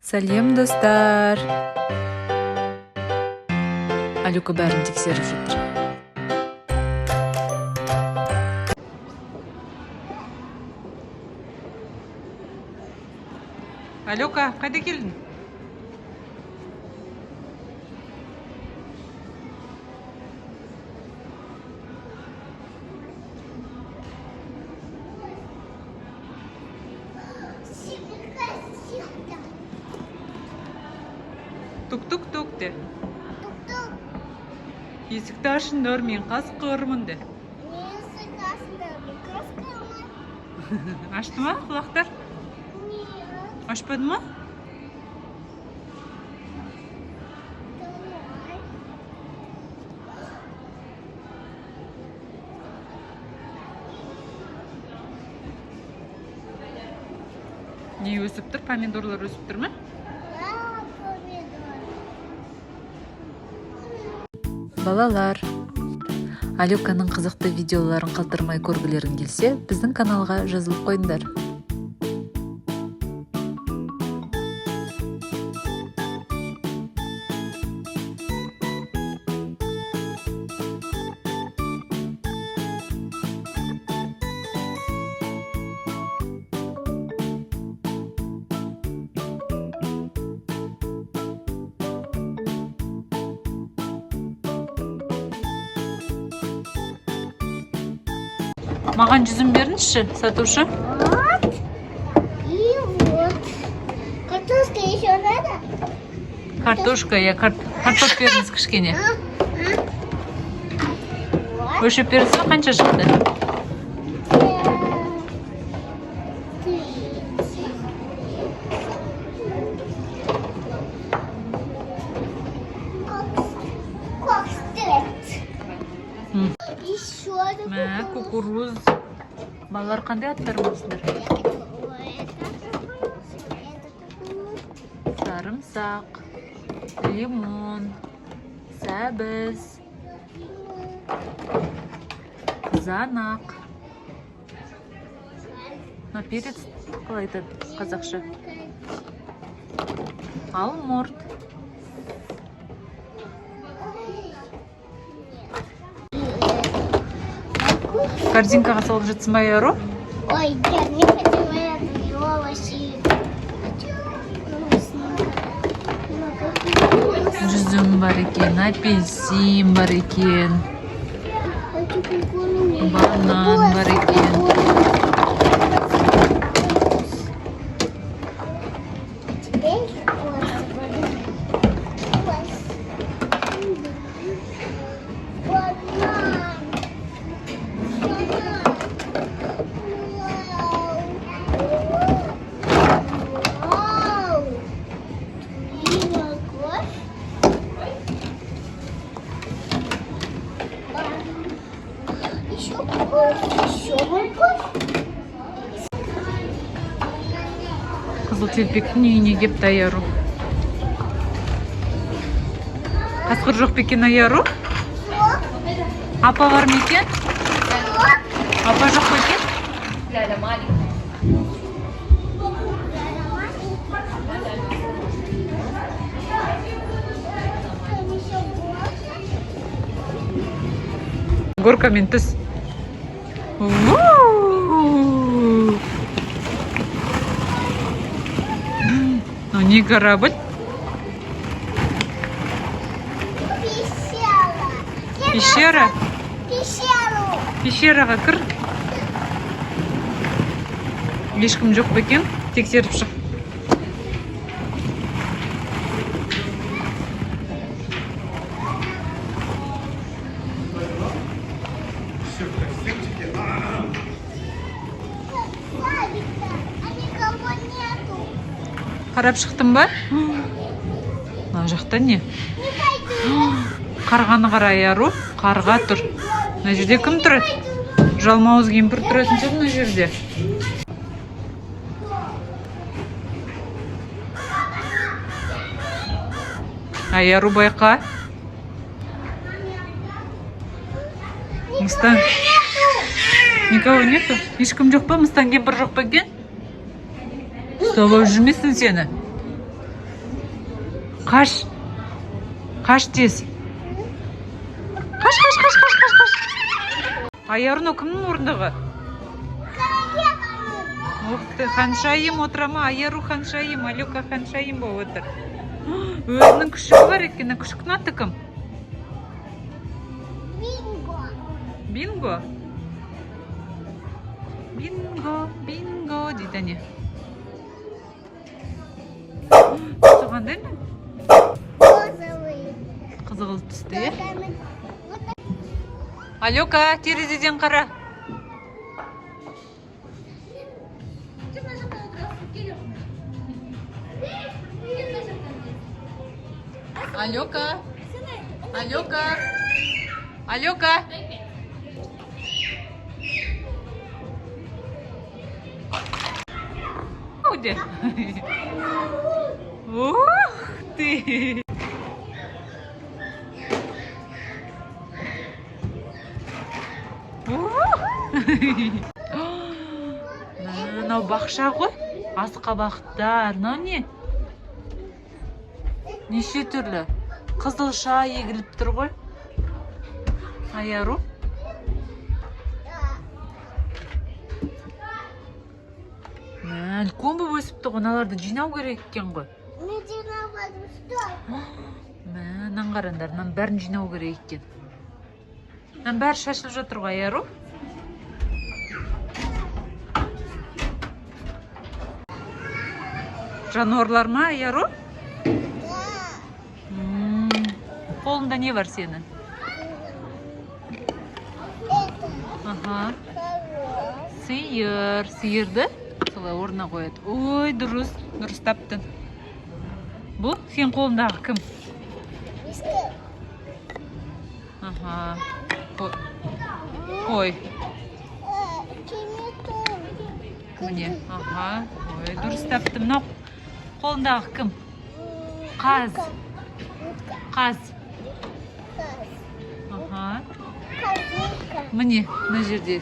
Сәлем достар. Алюка бәрін тексеріп жатыр. Алюка, қайда келдің? Тук-тук-тук де. Есікті ашыңдар, мен қасқырмын де. Ашты ма құлақтар? Ашпады ма? Не өсіп тұр? Помидорлар өсіп тұр ма? Балалар, Алюканың қызықты видеоларын қалдырмай көргілерің келсе, біздің каналға жазылып қойыңдар. Маған жүзім беріңізші, сатушы. Вот. И вот. Картошка еще надо? Картошка, картоп беріңіз кішкене. Өлшеп беріңіз бе, қанша шықты? Мә, кукуруз. Балалар қандай аттар болсындар? Сарымсақ, лимон, сәбіз, қызанақ. Перец қалай айтады қазақша? Алмұрт. Корзинкаға салып жатсың ба, Яру? Ой, я не хочу овощи. Жүзім бар екен, апельсин бар екен, банан бар екен. Қызыл телпектің үйіне кеп Яру. Қасқыр жоқ бекен, Яру? Апа бар ма екен? Апа жоқ бекен? Горкамен түс. Не корабль? Пещера? Пещераға кір. Ешкім жоқ па екен? Тексеріп шық. Қарап шықтың ба? Мына жақта не? Қарғаны қара, Яру. Қарға тұр. Мына жерде кім тұрады? Жалмауыз кемпір тұратын шығар мына жерде. Яру, байқа. Мыстан. Никого нету? Ешкім жоқ па? Мыстан кемпір жоқ па екен? Ұстап жүрмесін сені. Қаш. Қаш тез. Қаш. Аярно кімнің орындығы? Уқты, ханшайым отыра ма? Аяру ханшайым, Алюка ханшайым болып отыр. Өзінің күшігі бар екен, күшіктің аты кім? Бинго. Бинго дейді не? Түсі қандай ма? Розовый. Қызғылт түсті, е? Алёка, терезеден қара. Алёка. Где? Ух ты! Мынау бақша ғой, асқабақтар. Мынау не? Неше түрлі? Қызылша егіліп тұр ғой. Аяру. Үлкен болып өсіпті ғой, аналарды жинау керек екен ғой. Не жинаватым, что? Мынаны қараңдар, мынаның бәрін жинау керек екен. Мынаның бәрі шашылып жатыр ғой, Аяру. Жануарлар ма, Аяру? Қолында не бар сенің? Ага. Сиыр. Сиырды солай орнына қояды. Ой, дұрыс таптың. Бұл сен қолындағы кім? Ага. Ой. Міне. Ага. Ой, дұрыс таптым. Мынау қолындағы кім? Қаз. Ага. Міне, мына жерде